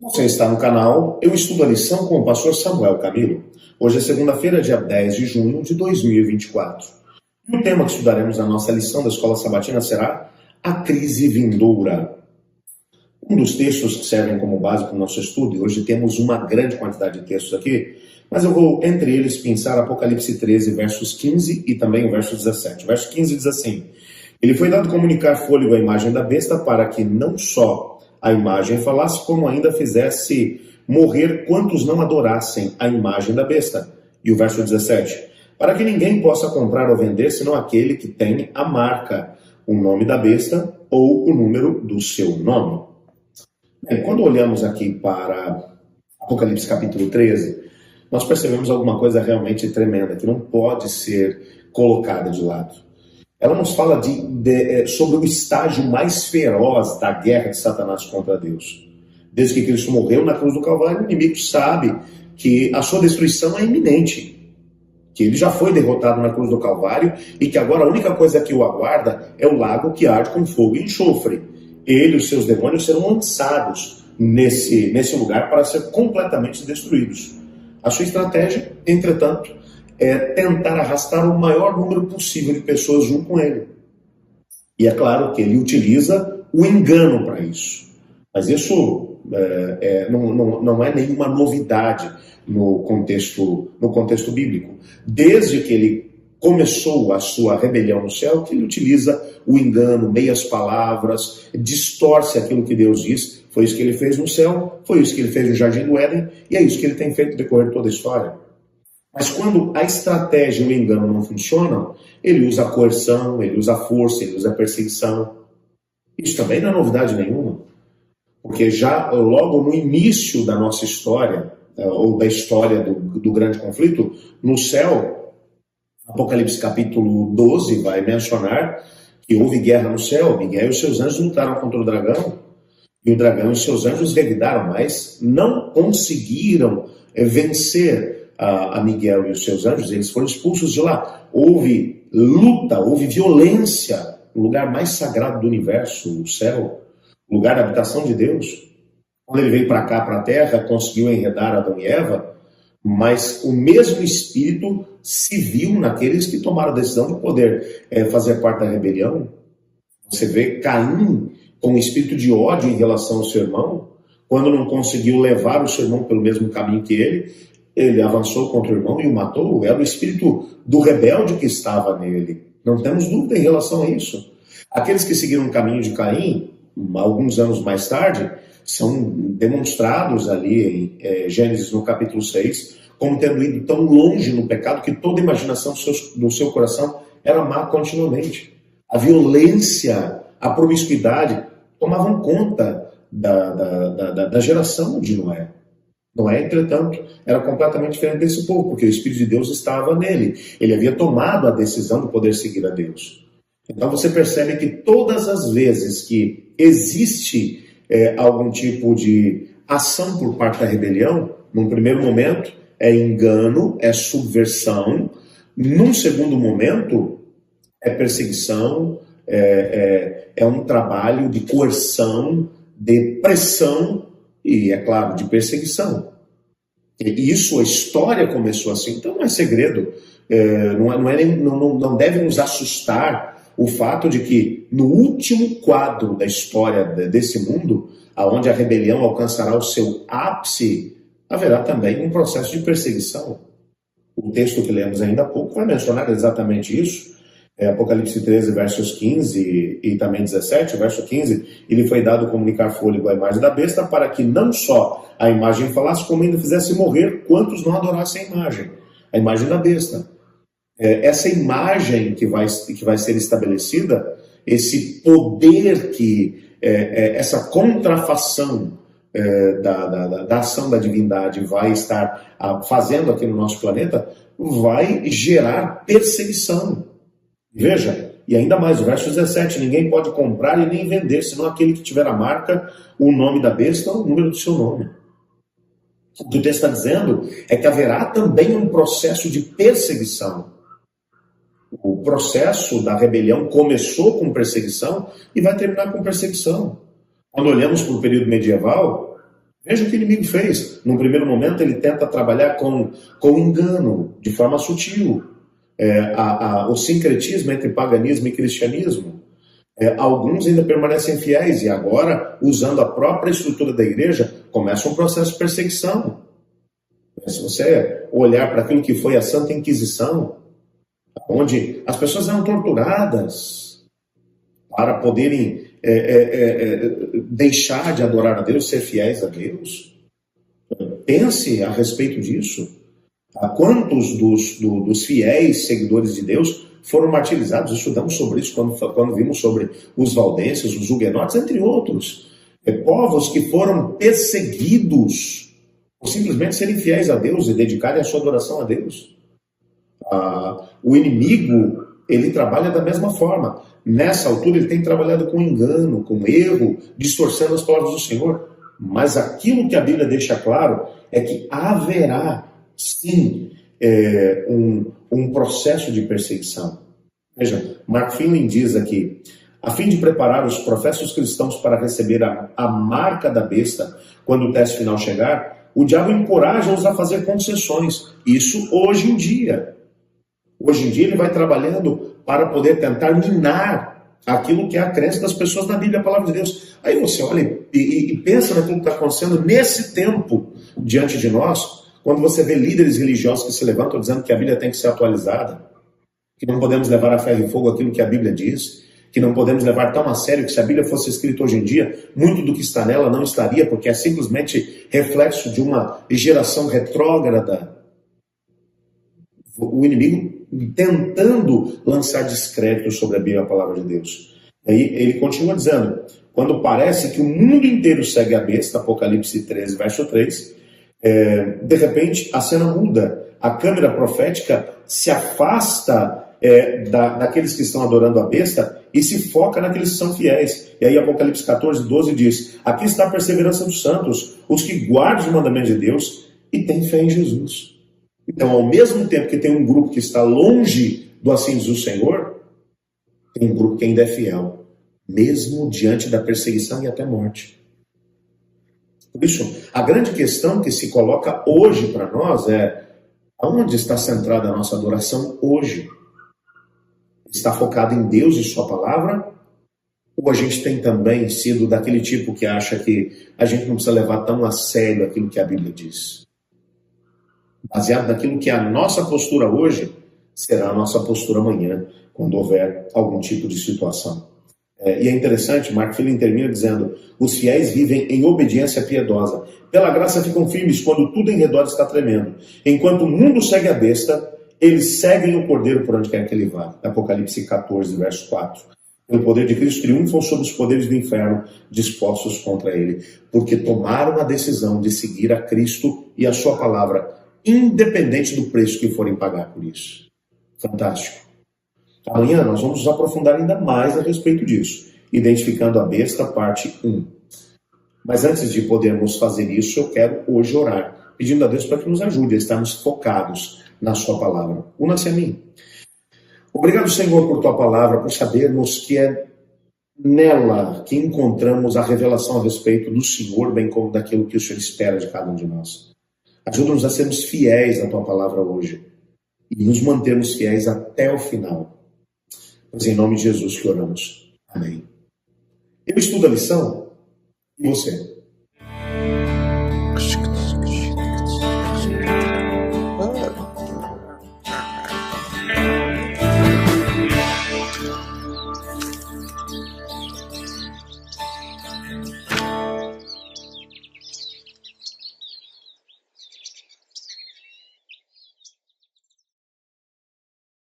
Você está no canal Eu Estudo a Lição com o pastor Samuel Camilo. Hoje é segunda-feira, dia 10 de junho de 2024. E o tema que estudaremos na nossa lição da Escola Sabatina será a crise vindoura. Um dos textos que servem como base para o nosso estudo, e hoje temos uma grande quantidade de textos aqui, mas eu vou, entre eles, pensar Apocalipse 13, versos 15 e também o verso 17. O verso 15 diz assim: Ele foi dado comunicar fôlego à imagem da besta para que não só a imagem falasse, como ainda fizesse morrer quantos não adorassem a imagem da besta. E o verso 17: Para que ninguém possa comprar ou vender, senão aquele que tem a marca, o nome da besta ou o número do seu nome. Bem, quando olhamos aqui para Apocalipse capítulo 13, nós percebemos alguma coisa realmente tremenda, que não pode ser colocada de lado. Ela nos fala sobre o estágio mais feroz da guerra de Satanás contra Deus. Desde que Cristo morreu na cruz do Calvário, o inimigo sabe que a sua destruição é iminente, que ele já foi derrotado na cruz do Calvário e que agora a única coisa que o aguarda é o lago que arde com fogo e enxofre. Ele e os seus demônios serão lançados nesse lugar para ser completamente destruídos. A sua estratégia, entretanto, é tentar arrastar o maior número possível de pessoas junto com ele. E é claro que ele utiliza o engano para isso. Mas isso não é nenhuma novidade no contexto bíblico. Desde que ele começou a sua rebelião no céu, que ele utiliza o engano, meias palavras, distorce aquilo que Deus diz. Foi isso que ele fez no céu, foi isso que ele fez no Jardim do Éden, e é isso que ele tem feito no decorrer de toda a história. Mas quando a estratégia e o engano não funcionam, ele usa a coerção, ele usa a força, ele usa a perseguição. Isso também não é novidade nenhuma. Porque já logo no início da nossa história, ou da história do grande conflito, no céu, Apocalipse capítulo 12 vai mencionar que houve guerra no céu. Miguel e os seus anjos lutaram contra o dragão, e o dragão e os seus anjos revidaram, mas não conseguiram vencer a Miguel e os seus anjos. Eles foram expulsos de lá. Houve luta, houve violência no lugar mais sagrado do universo, o céu, o lugar da habitação de Deus. Quando ele veio para cá, para a terra, conseguiu enredar Adão e Eva, mas o mesmo Espírito se viu naqueles que tomaram a decisão de poder fazer parte da rebelião. Você vê Caim com um espírito de ódio em relação ao seu irmão, quando não conseguiu levar o seu irmão pelo mesmo caminho que ele avançou contra o irmão e o matou. Era o espírito do rebelde que estava nele. Não temos dúvida em relação a isso. Aqueles que seguiram o caminho de Caim, alguns anos mais tarde, são demonstrados ali em Gênesis no capítulo 6, como tendo ido tão longe no pecado que toda a imaginação do seu coração era má continuamente. A violência, a promiscuidade tomavam conta da geração de Noé. Noé, entretanto, era completamente diferente desse povo, porque o Espírito de Deus estava nele. Ele havia tomado a decisão de poder seguir a Deus. Então você percebe que todas as vezes que existe algum tipo de ação por parte da rebelião, num primeiro momento é engano, é subversão, num segundo momento é perseguição, é um trabalho de coerção, de pressão e, é claro, de perseguição. E isso, a história começou assim, então não é segredo. Não deve nos assustar o fato de que no último quadro da história desse mundo, onde a rebelião alcançará o seu ápice, haverá também um processo de perseguição. O texto que lemos ainda há pouco vai mencionar exatamente isso. Apocalipse 13, versos 15 e também 17, verso 15, ele foi dado comunicar fôlego à imagem da besta para que não só a imagem falasse, como ainda fizesse morrer quantos não adorassem a imagem da besta. Essa imagem que vai ser estabelecida, esse poder essa contrafação da ação da divindade vai estar fazendo aqui no nosso planeta, vai gerar perseguição. Veja, e ainda mais, o verso 17, ninguém pode comprar e nem vender, senão aquele que tiver a marca, o nome da besta ou o número do seu nome. O que o texto está dizendo é que haverá também um processo de perseguição. O processo da rebelião começou com perseguição e vai terminar com perseguição. Quando olhamos para o período medieval, Veja o que o inimigo fez. Num primeiro momento, ele tenta trabalhar com engano, de forma sutil. O sincretismo entre paganismo e cristianismo. Alguns ainda permanecem fiéis e agora, usando a própria estrutura da igreja, começa um processo de perseguição. Se você olhar para aquilo que foi a Santa Inquisição, onde as pessoas eram torturadas para poderem deixar de adorar a Deus, ser fiéis a Deus. Pense a respeito disso. Quantos dos fiéis seguidores de Deus foram martirizados? Estudamos sobre isso quando vimos sobre os valdenses, os huguenotes, entre outros. Povos que foram perseguidos por simplesmente serem fiéis a Deus e dedicarem a sua adoração a Deus. O inimigo, ele trabalha da mesma forma. Nessa altura ele tem trabalhado com engano, com erro, distorcendo as palavras do Senhor. Mas aquilo que a Bíblia deixa claro é que haverá, sim, um processo de perseguição. Veja, Mark Finley diz aqui: a fim de preparar os professos cristãos para receber a marca da besta, quando o teste final chegar, o diabo encoraja-os a fazer concessões. Isso hoje em dia. Hoje em dia ele vai trabalhando para poder tentar minar aquilo que é a crença das pessoas na Bíblia, a palavra de Deus. Aí você olha e pensa naquilo que está acontecendo nesse tempo diante de nós, quando você vê líderes religiosos que se levantam dizendo que a Bíblia tem que ser atualizada, que não podemos levar a ferro e fogo aquilo que a Bíblia diz, que não podemos levar tão a sério que se a Bíblia fosse escrita hoje em dia, muito do que está nela não estaria, porque é simplesmente reflexo de uma geração retrógrada. O inimigo tentando lançar descrédito sobre a Bíblia, a palavra de Deus. Aí ele continua dizendo: quando parece que o mundo inteiro segue a besta, Apocalipse 13, verso 3, de repente a cena muda. A câmera profética se afasta daqueles que estão adorando a besta e se foca naqueles que são fiéis. E aí Apocalipse 14, 12 diz: aqui está a perseverança dos santos, os que guardam os mandamentos de Deus e têm fé em Jesus. Então, ao mesmo tempo que tem um grupo que está longe do assim diz o Senhor, tem um grupo que ainda é fiel, mesmo diante da perseguição e até morte. Por isso, a grande questão que se coloca hoje para nós é: aonde está centrada a nossa adoração hoje? Está focada em Deus e sua palavra? Ou a gente tem também sido daquele tipo que acha que a gente não precisa levar tão a sério aquilo que a Bíblia diz? Baseado naquilo que é a nossa postura hoje, será a nossa postura amanhã, quando houver algum tipo de situação. E é interessante, Mark Finley termina dizendo: os fiéis vivem em obediência piedosa. Pela graça ficam firmes quando tudo em redor está tremendo. Enquanto o mundo segue a besta, eles seguem o Cordeiro por onde quer que ele vá. Apocalipse 14, verso 4. O poder de Cristo triunfam sobre os poderes do inferno dispostos contra ele, porque tomaram a decisão de seguir a Cristo e a sua palavra, independente do preço que forem pagar por isso. Fantástico. Amanhã nós vamos nos aprofundar ainda mais a respeito disso, identificando a besta, parte 1. Mas antes de podermos fazer isso, eu quero hoje orar, pedindo a Deus para que nos ajude a estarmos focados na sua palavra. Una-se a mim. Obrigado, Senhor, por tua palavra, por sabermos que é nela que encontramos a revelação a respeito do Senhor, bem como daquilo que o Senhor espera de cada um de nós. Ajuda-nos a sermos fiéis à tua palavra hoje e nos mantermos fiéis até o final. Mas em nome de Jesus que oramos. Amém. Eu estudo a lição e você?